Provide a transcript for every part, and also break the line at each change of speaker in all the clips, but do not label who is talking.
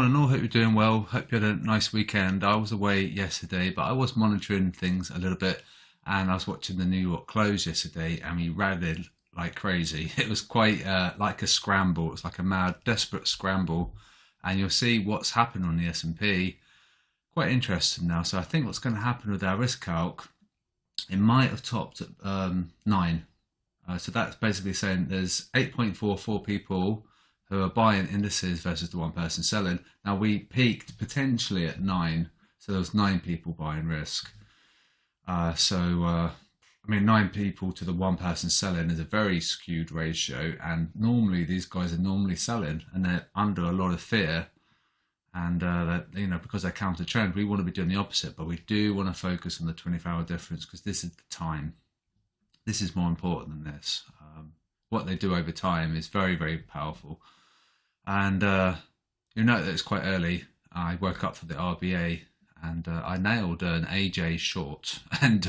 one and all, hope you're doing well. Hope you had a nice weekend. I was away yesterday, but I was monitoring things a little bit, and I was watching the New York close yesterday, and we rallied like crazy. It was quite like a scramble. It was like a mad, desperate scramble, and you'll see what's happened on the S&P. Quite interesting now. So I think what's going to happen with our risk calc, it might have topped at 9. So that's basically saying there's 8.44 people who are buying indices versus the one person selling. Now we peaked potentially at 9, so there was 9 people buying risk. I mean, 9 people to the one person selling is a very skewed ratio, and normally these guys are normally selling, and they're under a lot of fear. And because they're counter trend, we want to be doing the opposite, but we do want to focus on the 24-hour difference because this is the time. This is more important than this. What they do over time is very, very powerful. And you'll note that it's quite early. I woke up for the RBA and I nailed an AJ short. And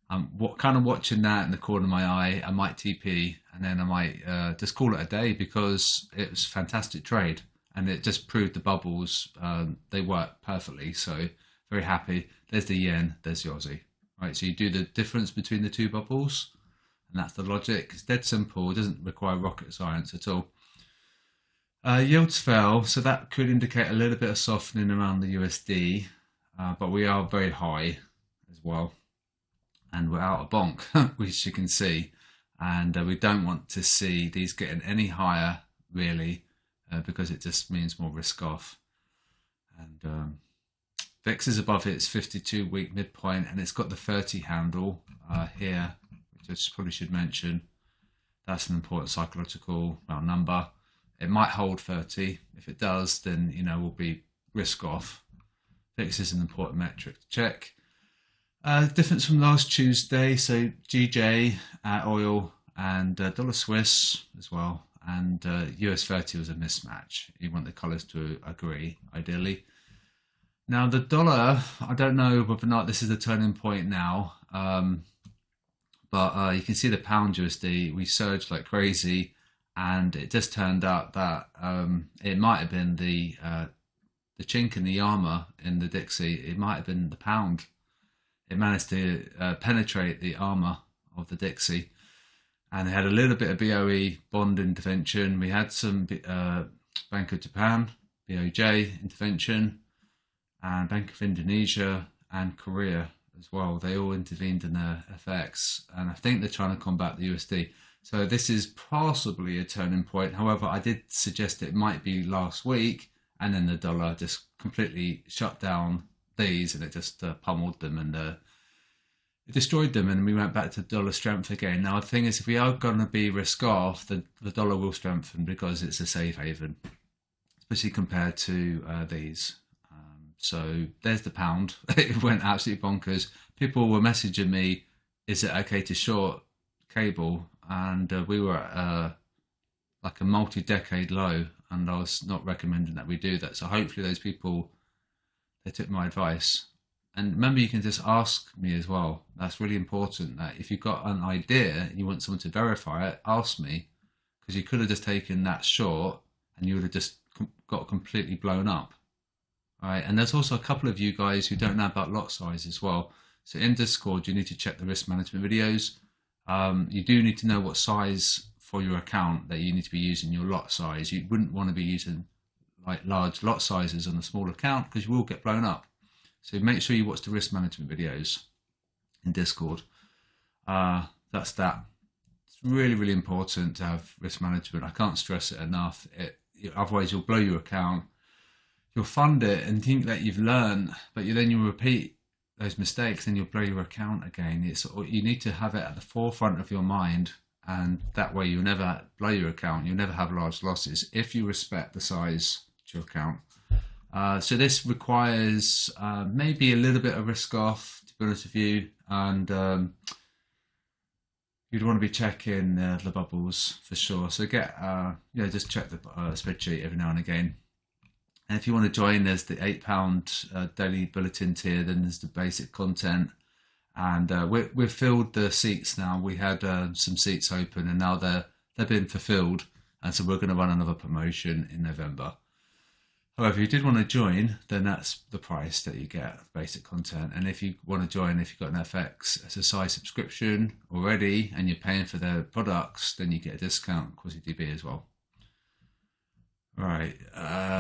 I'm kind of watching that in the corner of my eye. I might TP and then I might just call it a day because it was a fantastic trade. And it just proved the bubbles, they work perfectly. So very happy. There's the yen, there's the Aussie. Right, so you do the difference between the two bubbles, and that's the logic. It's dead simple. It doesn't require rocket science at all. Yields fell, so that could indicate a little bit of softening around the USD, but we are very high as well, and we're out of bonk, which you can see, and we don't want to see these getting any higher, really, because it just means more risk off. And VIX is above its 52-week midpoint, and it's got the 30 handle here, which I probably should mention. That's an important psychological number. It might hold 30. If it does, then we'll be risk off. VIX is an important metric to check. Difference from last Tuesday, so GJ, oil, and dollar Swiss as well, and US 30 was a mismatch. You want the colours to agree, ideally. Now the dollar, I don't know whether or not this is the turning point now, but you can see the pound USD, we surged like crazy, and it just turned out that it might have been the chink in the armor in the Dixie. It might have been the pound. It managed to penetrate the armor of the Dixie, and they had a little bit of BOE bond intervention. We had some Bank of Japan, BOJ intervention, and Bank of Indonesia and Korea as well. They all intervened in their FX, and I think they're trying to combat the USD. So this is possibly a turning point. However, I did suggest it might be last week, and then the dollar just completely shut down these, and it just pummeled them, and it destroyed them, and we went back to dollar strength again. Now the thing is, if we are going to be risk off, the dollar will strengthen because it's a safe haven, especially compared to these. So there's the pound. It went absolutely bonkers. People were messaging me, is it okay to short cable? And we were at like a multi-decade low, and I was not recommending that we do that. So hopefully those people, they took my advice. And remember, you can just ask me as well. That's really important, that if you've got an idea and you want someone to verify it, ask me, because you could have just taken that short and you would have just got completely blown up. Right, and there's also a couple of you guys who don't know about lot size as well. So in Discord, you need to check the risk management videos. You do need to know what size for your account that you need to be using, your lot size. You wouldn't want to be using like large lot sizes on a small account because you will get blown up. So make sure you watch the risk management videos in Discord. That's that. It's really, really important to have risk management. I can't stress it enough. Otherwise, you'll blow your account. You'll fund it and think that you've learned, but then you'll repeat those mistakes and you'll blow your account again. You need to have it at the forefront of your mind, and that way you'll never blow your account. You'll never have large losses if you respect the size of your account. So this requires maybe a little bit of risk off, to be honest with you, and you'd want to be checking the bubbles for sure. So just check the spreadsheet every now and again. And if you want to join, there's the £8 daily bulletin tier. Then there's the basic content, and we've filled the seats now. We had some seats open, and now they've been fulfilled, and so we're going to run another promotion in November. However, if you did want to join, then that's the price that you get, basic content. And if you want to join, if you've got an FX SSI subscription already and you're paying for their products, then you get a discount, Quasidb as well. Right,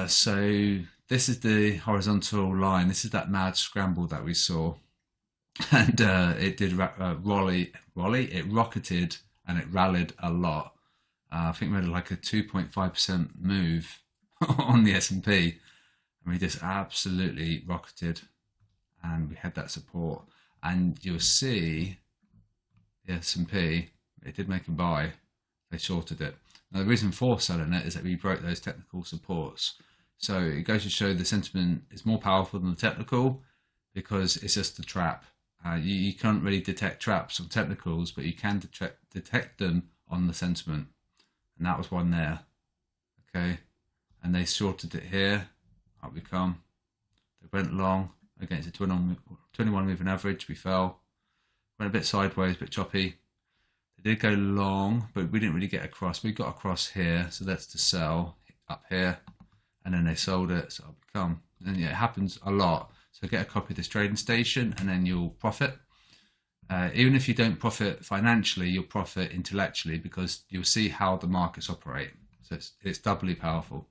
so this is the horizontal line. This is that mad scramble that we saw. And it did it rocketed and it rallied a lot. I think we had like a 2.5% move on the S&P, and we just absolutely rocketed, and we had that support. And you'll see the S&P, it did make a buy, they shorted it. Now the reason for selling it is that we broke those technical supports. So it goes to show the sentiment is more powerful than the technical, because it's just a trap. You can't really detect traps on technicals, but you can detect them on the sentiment. And that was one there. Okay. And they shorted it here. Up we come. They went long against the 21 moving average. We fell. Went a bit sideways, a bit choppy. They did go long, but we didn't really get across. We got across here, so that's to sell up here. And then they sold it, so up we come. And yeah, it happens a lot. So get a copy of this trading station and then you'll profit. Even if you don't profit financially, you'll profit intellectually, because you'll see how the markets operate. So it's doubly powerful.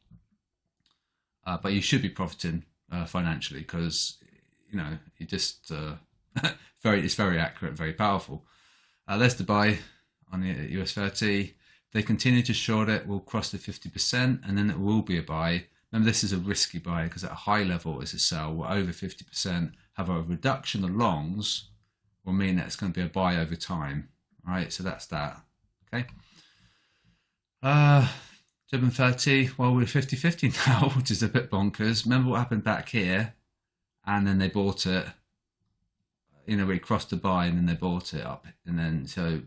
But you should be profiting financially, because you just it's very accurate, very powerful. There's the buy on the US 30. They continue to short it. We'll cross the 50%, and then it will be a buy. Remember, this is a risky buy, because at a high level it's a sell. We're over 50%. Have a reduction of longs will mean that it's going to be a buy over time. All right, so that's that. Okay. German 30, well, we're 50-50 now, which is a bit bonkers. Remember what happened back here, and then they bought it. We crossed the buy and then they bought it up, and then so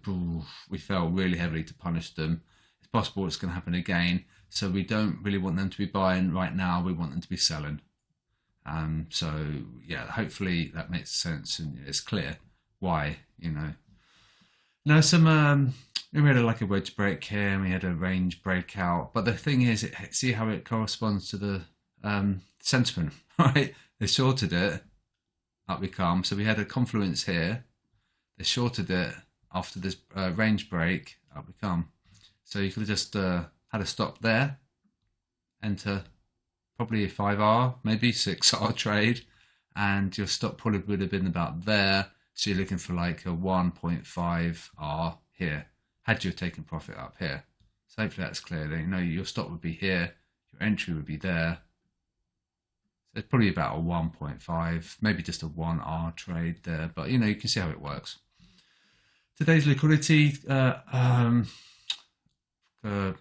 we fell really heavily to punish them. It's possible it's going to happen again, so we don't really want them to be buying right now. We want them to be selling. So yeah, hopefully that makes sense and it's clear why. Now we had like a wedge break here, and we had a range breakout. But the thing is, see how it corresponds to the sentiment, right? They shorted it, up we come. So we had a confluence here. They shorted it after this range break, up we come. So you could have just had a stop there, enter probably a 5R, maybe 6R trade, and your stop probably would have been about there. So you're looking for like a 1.5R here, had you taken profit up here. So hopefully that's clear. Your stop would be here, your entry would be there. So it's probably about a 1.5, maybe just a 1R trade there, but you can see how it works. Today's liquidity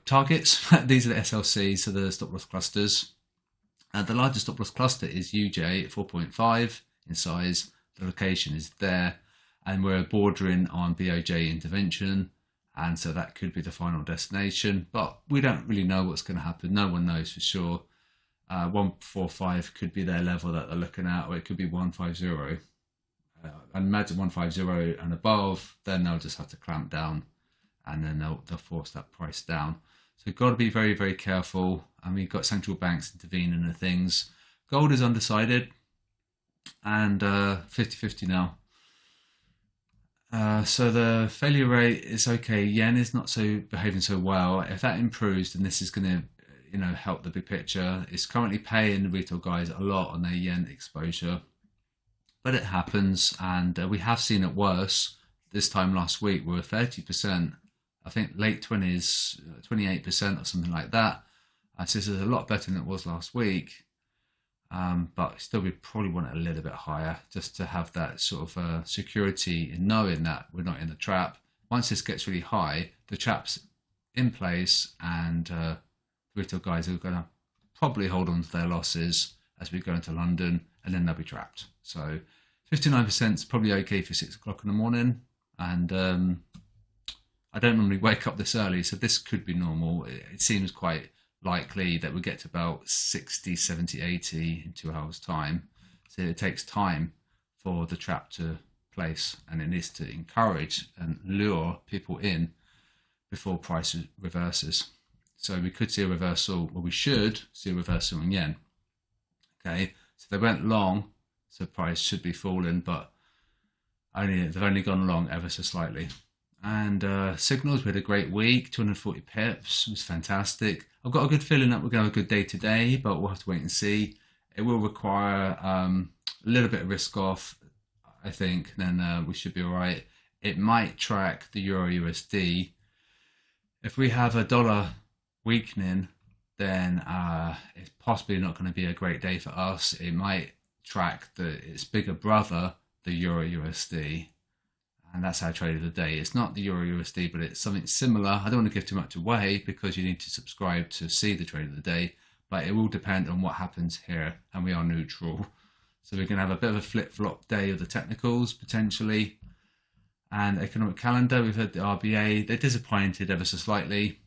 targets, these are the SLCs, so the stop loss clusters. The largest stop loss cluster is UJ at 4.5 in size. The location is there, and we're bordering on BOJ intervention, and so that could be the final destination, but we don't really know what's going to happen. No one knows for sure. 145 could be their level that they're looking at, or it could be 150. I imagine 150 and above, then they'll just have to clamp down, and then they'll force that price down. So you've got to be very, very careful. And we've got central banks intervening in things. Gold is undecided, and 50-50 now. So the failure rate is okay. Yen is not behaving so well. If that improves, then this is going to help the big picture. It's currently paying the retail guys a lot on their yen exposure, but it happens, and we have seen it worse. This time last week we were 30%. I think late 20s, 28% or something like that. So this is a lot better than it was last week. But still, we probably want it a little bit higher, just to have that sort of security in knowing that we're not in the trap. Once this gets really high, the trap's in place, and the retail guys are going to probably hold on to their losses as we go into London, and then they'll be trapped. So 59% is probably okay for 6 o'clock in the morning, and I don't normally wake up this early, so this could be normal. It seems quite likely that we get to about 60, 70, 80 in 2 hours time. So it takes time for the trap to place, and it needs to encourage and lure people in before price reverses. So we could see a reversal, or we should see a reversal in yen. Okay, so they went long, so price should be falling, but they've only gone long ever so slightly. And signals, we had a great week, 240 pips, it was fantastic. I've got a good feeling that we're going to have a good day today, but we'll have to wait and see. It will require a little bit of risk off, I think, then we should be all right. It might track the Euro USD. If we have a dollar weakening, then it's possibly not going to be a great day for us. It might track its bigger brother, the Euro USD. And that's how I traded the day. It's not the Euro USD, but it's something similar. I don't want to give too much away because you need to subscribe to see the trade of the day, but it will depend on what happens here, and we are neutral. So we're going to have a bit of a flip-flop day of the technicals, potentially. And economic calendar, we've had the RBA. They disappointed ever so slightly.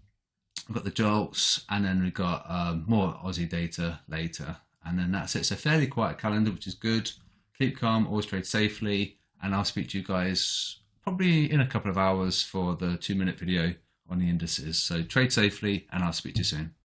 We've got the jolts, and then we've got more Aussie data later. And then that's it. So fairly quiet calendar, which is good. Keep calm, always trade safely. And I'll speak to you guys probably in a couple of hours for the 2-minute video on the indices. So trade safely, and I'll speak to you soon.